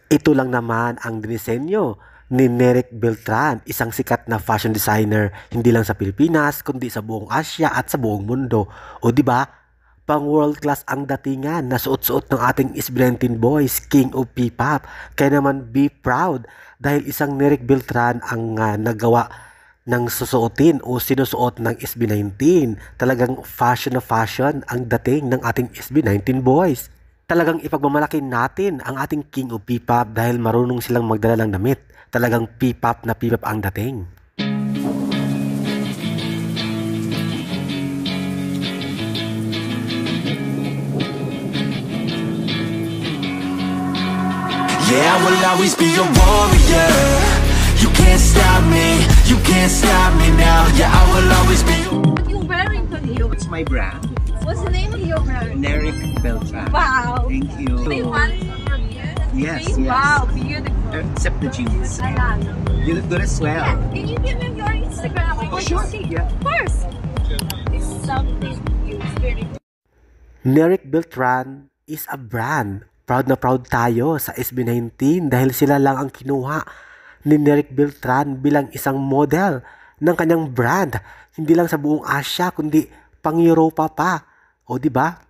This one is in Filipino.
Ito lang naman ang dinisenyo ni Neric Beltran, isang sikat na fashion designer hindi lang sa Pilipinas kundi sa buong Asya at sa buong mundo. O di ba? Pang world class ang datingan na suot-suot ng ating SB19 boys, King of P-pop. Kaya naman be proud dahil isang Neric Beltran ang nagawa ng susuotin o sinusuot ng SB19. Talagang fashion na fashion ang dating ng ating SB19 boys. Talagang ipagmamalaki natin ang ating King of P-pop dahil marunong silang magdala ng damit. Talagang P-pop na P-pop ang dating. Yeah, I will always be a warrior. You can't stop me, you can't stop me now. Yeah, I will always be. What you wearing today? It's my brand, What's the name of your brand? Neric Beltran. Wow. Thank you. They want from you? Yes, Okay, yes. wow, beautiful. Except the jeans. Ayan. You look good as well. Yeah, can you give me your Instagram? I want sure. to see. Yeah. Of course. It's something you very Neric Beltran is a brand. Proud na proud tayo sa SB19 dahil sila lang ang kinuha ni Neric Beltran bilang isang model ng kanyang brand. Hindi lang sa buong Asya kundi pang Europa pa. O di ba?